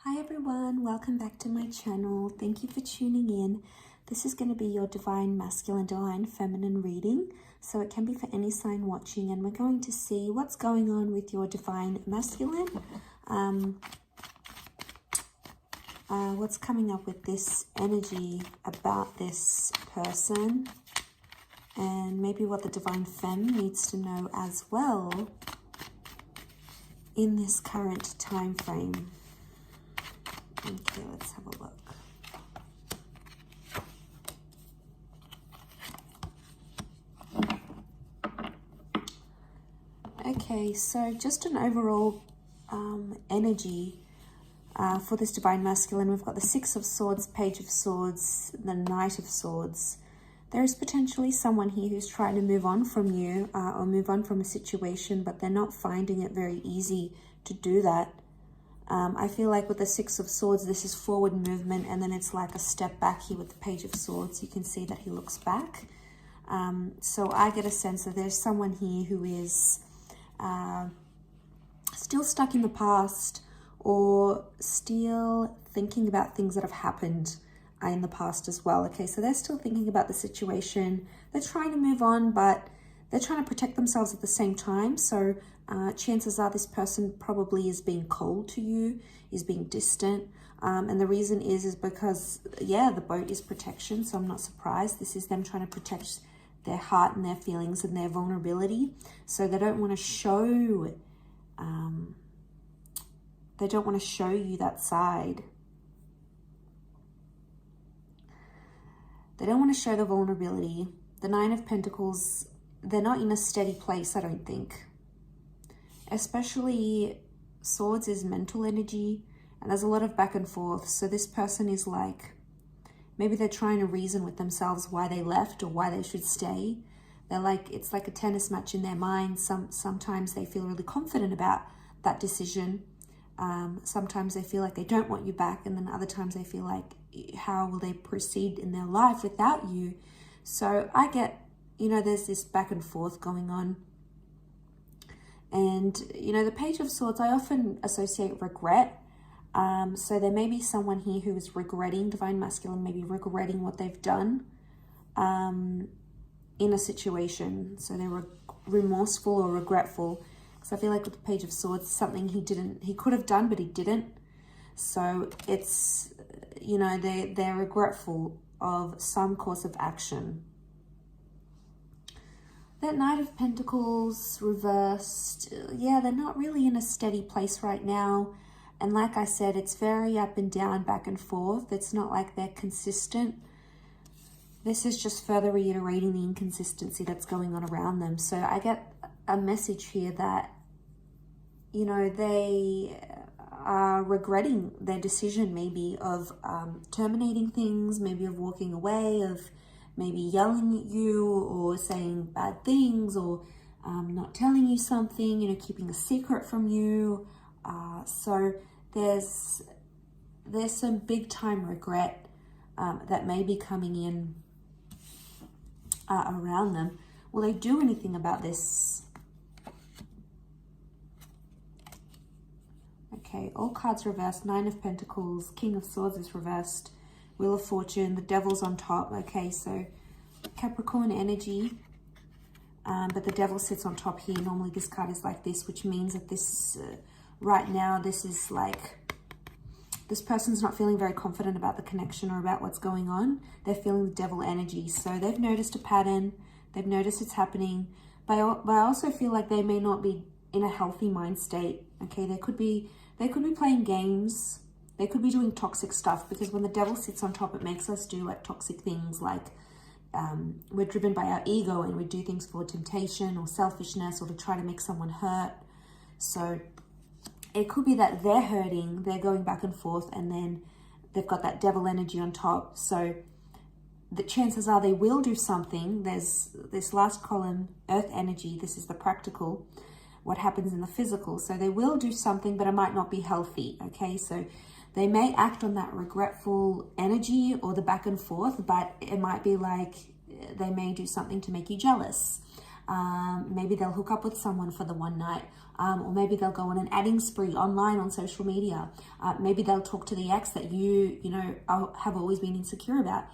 Hi everyone, welcome back to my channel. Thank you for tuning in. This is going to be your divine masculine, divine feminine reading. So it can be for any sign watching, and we're going to see what's going on with your divine masculine. What's coming up with this energy about this person, and maybe what the divine femme needs to know as well in this current time frame. Okay, let's have a look. Okay, so just an overall energy for this divine masculine. We've got the Six of Swords, Page of Swords, the Knight of Swords. There is potentially someone here who's trying to move on from you or move on from a situation, but they're not finding it very easy to do that. I feel like with the Six of Swords, this is forward movement, and then it's like a step back here with the Page of Swords. You can see that he looks back. So I get a sense that there's someone here who is still stuck in the past, or still thinking about things that have happened in the past as well. Okay, so they're still thinking about the situation. They're trying to move on, but they're trying to protect themselves at the same time. So chances are this person probably is being cold to you, is being distant. And the reason is because, yeah, the boat is protection. So I'm not surprised. This is them trying to protect their heart and their feelings and their vulnerability. So they don't want to show, you that side. They don't want to show the vulnerability. The Nine of Pentacles, they're not in a steady place, I don't think. Especially Swords is mental energy, and there's a lot of back and forth. So this person is like, maybe they're trying to reason with themselves why they left or why they should stay. They're like, it's like a tennis match in their mind. Sometimes they feel really confident about that decision. Sometimes they feel like they don't want you back, and then other times they feel like, how will they proceed in their life without you? So I get, there's this back and forth going on. And, the Page of Swords, I often associate regret. So there may be someone here who is regretting, divine masculine, maybe regretting what they've done in a situation. So they're remorseful or regretful. Because I feel like with the Page of Swords, something he could have done, but he didn't. So it's, they're regretful of some course of action. That Knight of Pentacles reversed, yeah, they're not really in a steady place right now. And like I said, it's very up and down, back and forth. It's not like they're consistent. This is just further reiterating the inconsistency that's going on around them. So I get a message here that, they are regretting their decision maybe of terminating things, maybe of walking away, of maybe yelling at you or saying bad things, or not telling you something, keeping a secret from you. So there's some big time regret that may be coming in around them. Will they do anything about this? Okay, all cards reversed. Nine of Pentacles, King of Swords is reversed. Wheel of Fortune, the Devil's on top. Okay, so Capricorn energy, but the Devil sits on top here. Normally this card is like this, which means that this, right now, this is like, this person's not feeling very confident about the connection or about what's going on. They're feeling the Devil energy. So they've noticed a pattern. They've noticed it's happening. But I also feel like they may not be in a healthy mind state. Okay, they could be playing games. They could be doing toxic stuff, because when the Devil sits on top, it makes us do like toxic things, like we're driven by our ego and we do things for temptation or selfishness or to try to make someone hurt. So it could be that they're hurting, they're going back and forth, and then they've got that Devil energy on top. So the chances are they will do something. There's this last column, Earth energy. This is the practical, what happens in the physical. So they will do something, but it might not be healthy. Okay, so they may act on that regretful energy or the back and forth, but it might be like they may do something to make you jealous. Maybe they'll hook up with someone for the one night, or maybe they'll go on an adding spree online on social media. Maybe they'll talk to the ex that you have always been insecure about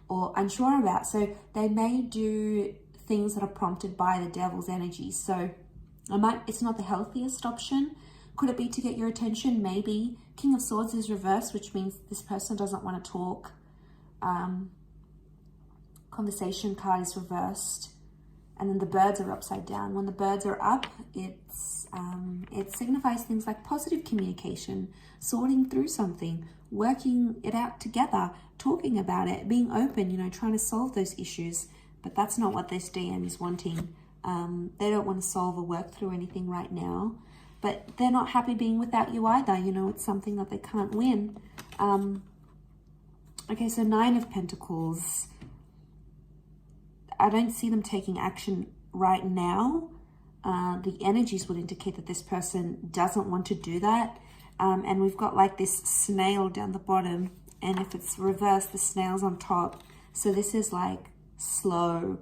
or unsure about. So they may do things that are prompted by the devil's energy. So it's not the healthiest option. Could it be to get your attention? Maybe. King of Swords is reversed, which means this person doesn't want to talk. Conversation card is reversed. And then the birds are upside down. When the birds are up, it signifies things like positive communication, sorting through something, working it out together, talking about it, being open, trying to solve those issues. But that's not what this DM is wanting. They don't want to solve or work through anything right now. But they're not happy being without you either. It's something that they can't win. Okay, so 9 of Pentacles. I don't see them taking action right now. The energies would indicate that this person doesn't want to do that. And we've got like this snail down the bottom. And if it's reversed, the snail's on top. So this is like slow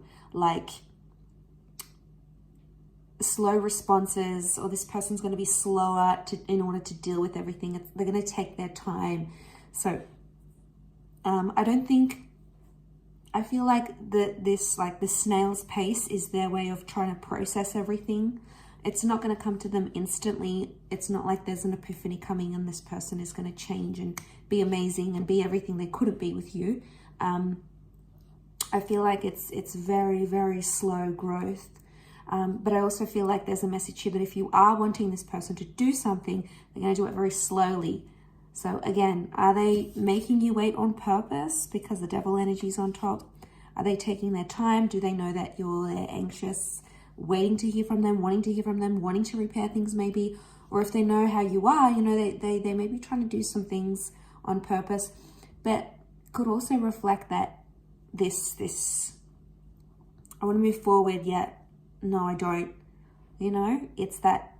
responses, or this person's going to be slower in order to deal with everything. They're going to take their time. So I feel like the snail's pace is their way of trying to process everything. It's not going to come to them instantly. It's not like there's an epiphany coming and this person is going to change and be amazing and be everything they couldn't be with you. I feel like it's very, very slow growth. But I also feel like there's a message here that if you are wanting this person to do something, they're going to do it very slowly. So again, are they making you wait on purpose because the devil energy is on top? Are they taking their time? Do they know that you're anxious, waiting to hear from them, wanting to hear from them, wanting to repair things maybe? Or if they know how you are, they may be trying to do some things on purpose, but could also reflect that I want to move forward, yet no, I don't. It's that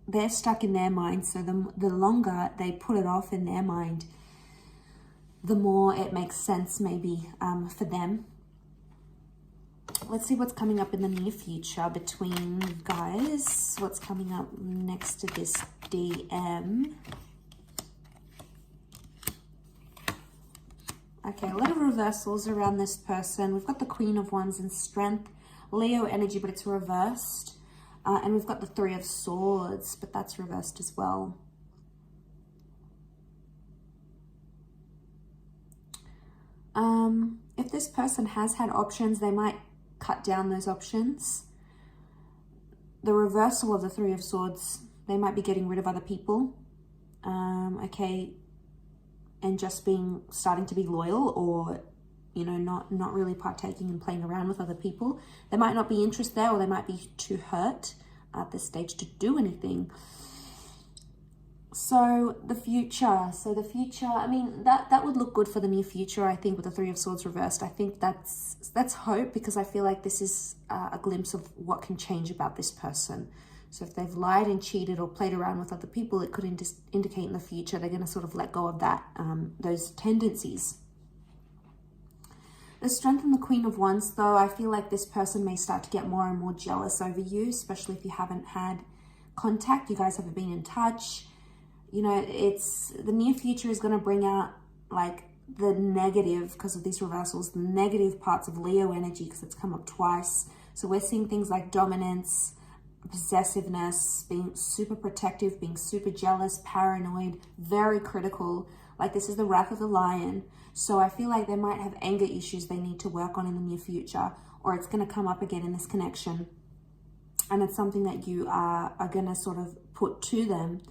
they're stuck in their mind. So the longer they put it off in their mind, the more it makes sense maybe for them. Let's see what's coming up in the near future between you guys. What's coming up next to this DM? Okay, a lot of reversals around this person. We've got the Queen of Wands and Strength, Leo energy, but it's reversed. And we've got the 3 of Swords, but that's reversed as well. If this person has had options, they might cut down those options. The reversal of the 3 of Swords, they might be getting rid of other people. Okay, and just starting to be loyal, or not really partaking and playing around with other people. There might not be interest there, or they might be too hurt at this stage to do anything. So the future, I mean, that would look good for the near future, I think, with the 3 of Swords reversed. I think that's hope, because I feel like this is a glimpse of what can change about this person. So if they've lied and cheated or played around with other people, it could indicate in the future they're going to sort of let go of that, those tendencies. The Strength and the Queen of Wands, though, I feel like this person may start to get more and more jealous over you, especially if you haven't had contact, you guys haven't been in touch. It's the near future is going to bring out like the negative, because of these reversals, the negative parts of Leo energy, because it's come up twice. So we're seeing things like dominance, possessiveness, being super protective, being super jealous, paranoid, very critical. Like this is the wrath of the lion. So I feel like they might have anger issues they need to work on in the near future, or it's going to come up again in this connection. And it's something that you are going to sort of put to them.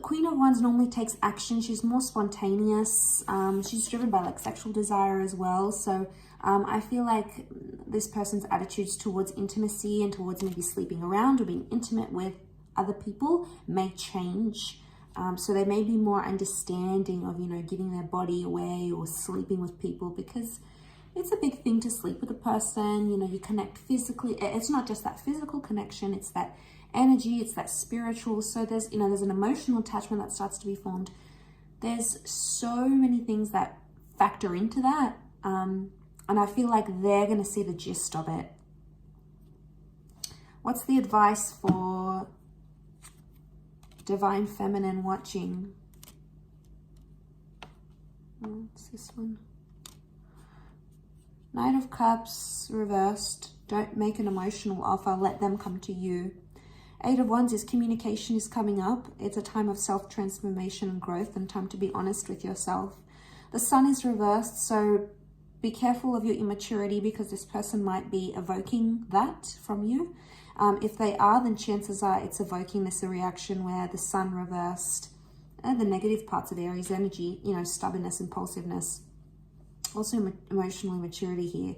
Queen of Wands normally takes action. She's more spontaneous. She's driven by like sexual desire as well. So I feel like this person's attitudes towards intimacy and towards maybe sleeping around or being intimate with other people may change. So they may be more understanding of, giving their body away or sleeping with people, because it's a big thing to sleep with a person. You connect physically. It's not just that physical connection, it's that energy, it's that spiritual. So there's an emotional attachment that starts to be formed. There's so many things that factor into that. And I feel like they're going to see the gist of it. What's the advice for Divine Feminine watching? What's this one? Knight of Cups reversed. Don't make an emotional offer. Let them come to you. Eight of Wands is communication is coming up. It's a time of self-transformation and growth and time to be honest with yourself. The Sun is reversed, so be careful of your immaturity because this person might be evoking that from you. If they are, then chances are it's evoking this reaction where the Sun reversed, the negative parts of Aries energy, you know, stubbornness, impulsiveness, also emotional immaturity here.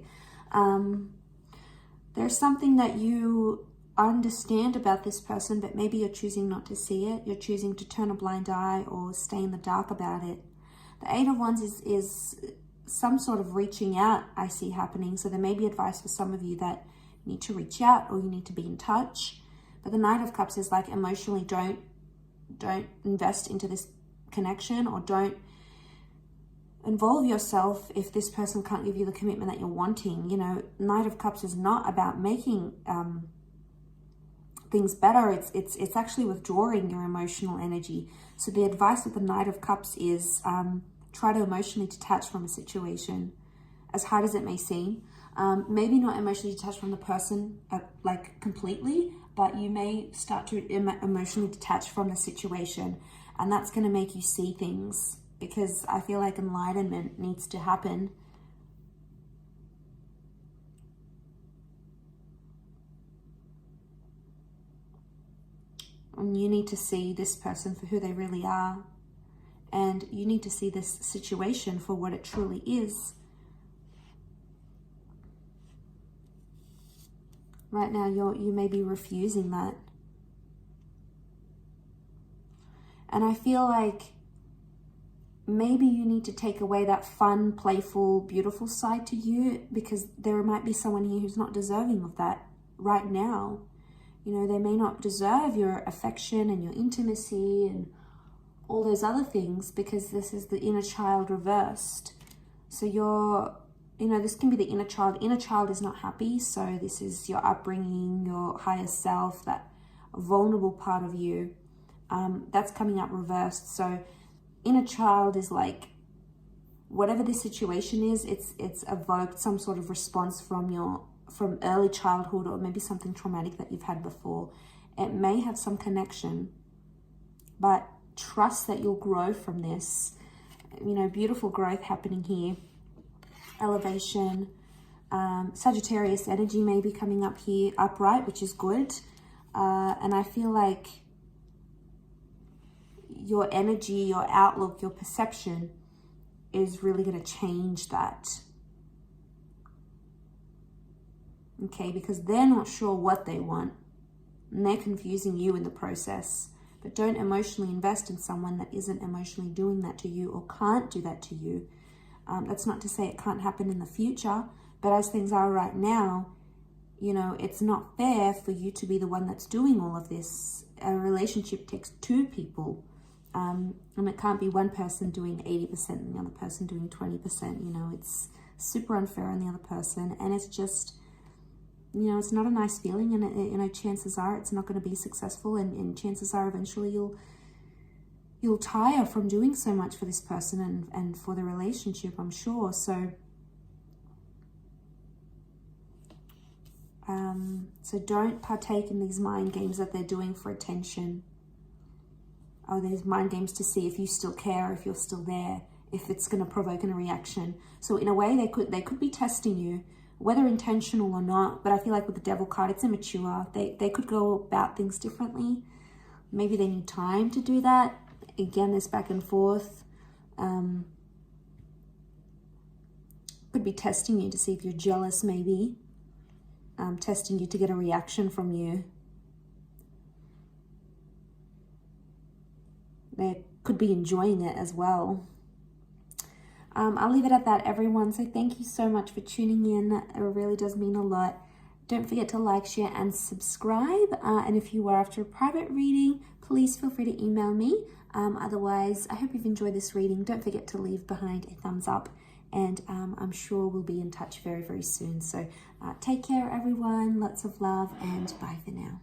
There's something that you understand about this person, but maybe you're choosing not to see it. You're choosing to turn a blind eye or stay in the dark about it. The Eight of Wands is some sort of reaching out I see happening. So there may be advice for some of you that you need to reach out or you need to be in touch. But the Knight of Cups is like emotionally don't invest into this connection or don't involve yourself if this person can't give you the commitment that you're wanting. You know, Knight of Cups is not about making things better. It's actually withdrawing your emotional energy. So the advice of the Knight of Cups is try to emotionally detach from a situation, as hard as it may seem. Maybe not emotionally detach from the person like completely, but you may start to emotionally detach from the situation, and that's going to make you see things, because I feel like enlightenment needs to happen. And you need to see this person for who they really are. And you need to see this situation for what it truly is. Right now, you may be refusing that. And I feel like maybe you need to take away that fun, playful, beautiful side to you, because there might be someone here who's not deserving of that right now. You know, they may not deserve your affection and your intimacy and all those other things, because this is the inner child reversed. So this can be the inner child. Inner child is not happy. So this is your upbringing, your higher self, that vulnerable part of you. That's coming up reversed. So inner child is like, whatever this situation is, it's evoked some sort of response from early childhood, or maybe something traumatic that you've had before. It may have some connection, but trust that you'll grow from this. You know, beautiful growth happening here. Elevation. Sagittarius energy may be coming up here upright, which is good. And I feel like your energy, your outlook, your perception is really going to change that. Okay, because they're not sure what they want, and they're confusing you in the process. But don't emotionally invest in someone that isn't emotionally doing that to you or can't do that to you. That's not to say it can't happen in the future, but as things are right now, you know, it's not fair for you to be the one that's doing all of this. A relationship takes two people, and it can't be one person doing 80% and the other person doing 20%. You know, it's super unfair on the other person, and it's just, you know, it's not a nice feeling, and you know, chances are it's not going to be successful, and chances are eventually you'll tire from doing so much for this person and for the relationship, I'm sure. So don't partake in these mind games that they're doing for attention. Oh, there's mind games to see if you still care, if you're still there, if it's going to provoke a reaction. So in a way, they could be testing you, whether intentional or not. But I feel like with the Devil card, it's immature. They could go about things differently. Maybe they need time to do that. Again, this back and forth. Could be testing you to see if you're jealous, maybe. Testing you to get a reaction from you. They could be enjoying it as well. I'll leave it at that, everyone. So thank you so much for tuning in. It really does mean a lot. Don't forget to like, share, and subscribe. And if you are after a private reading, please feel free to email me. Otherwise, I hope you've enjoyed this reading. Don't forget to leave behind a thumbs up and I'm sure we'll be in touch very, very soon. So take care, everyone. Lots of love, and bye for now.